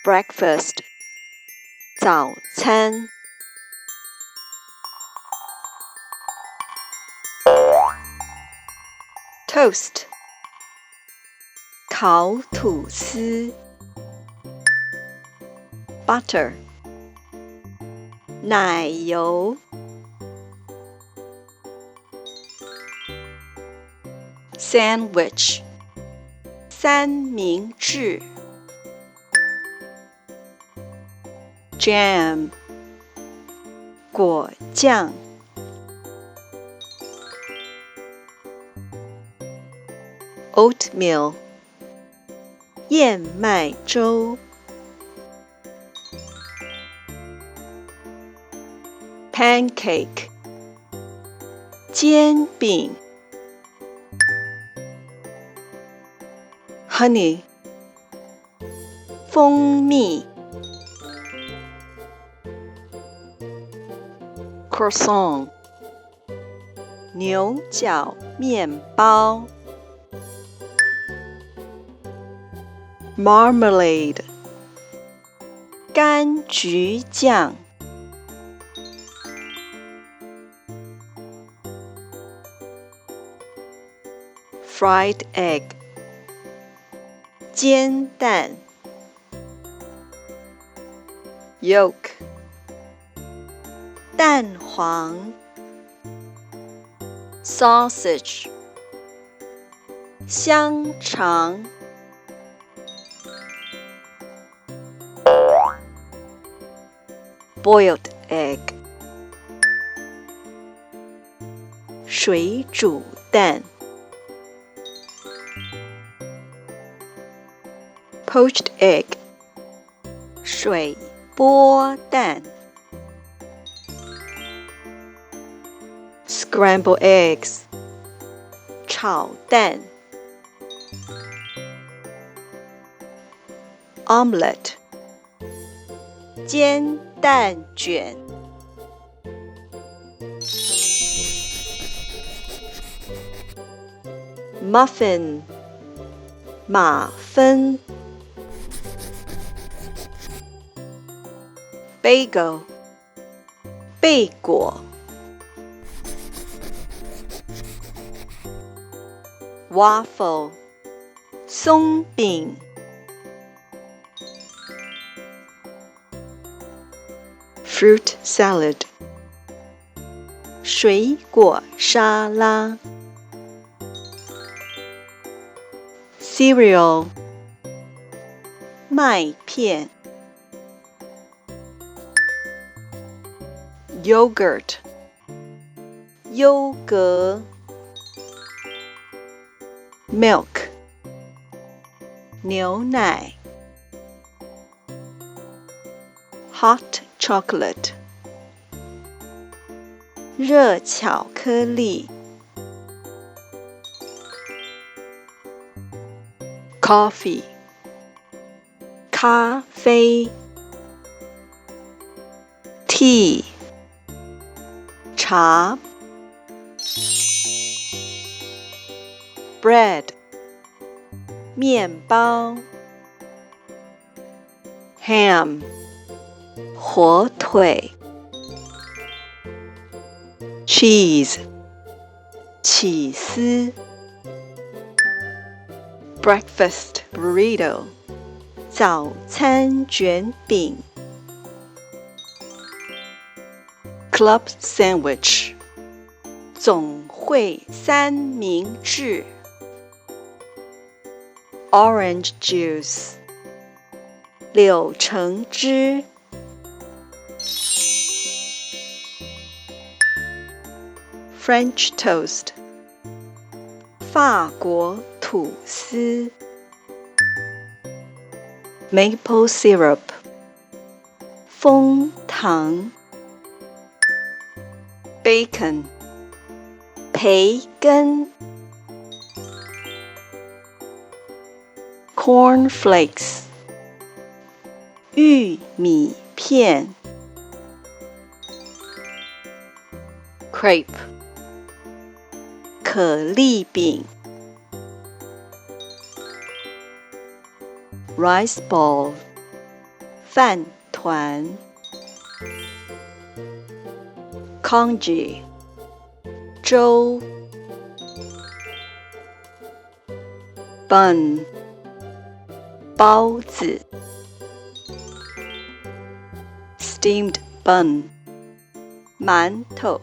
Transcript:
breakfast 早餐 toast 烤吐司 butter 奶油 sandwich 三明治 jam 果酱 oatmeal 燕麦粥 pancake 煎饼 honey 蜂蜜 croissant 牛角面包 marmalade 柑橘酱 fried egg 煎蛋 yolk 蛋黄 sausage 香肠 boiled egg 水煮蛋 poached egg 水波蛋 scrambled eggs 炒蛋 omelet 煎蛋卷 muffin 马芬 bagel 贝果 waffle 松饼 fruit salad 水果沙拉 cereal 麦片 yogurt 优格 milk 牛奶 hot chocolate 热巧克力 coffee 咖啡 tea 茶 bread 面包 ham 火腿 cheese 起司 breakfast burrito 早餐卷饼 club sandwich 总会三明治 orange juice 柳橙汁 French toast 法国吐司 maple syrup 枫糖 bacon 培根 corn flakes 玉米片 crepe 可丽饼 rice ball 饭团。congee 粥。bun 包子。steamed bun 馒头。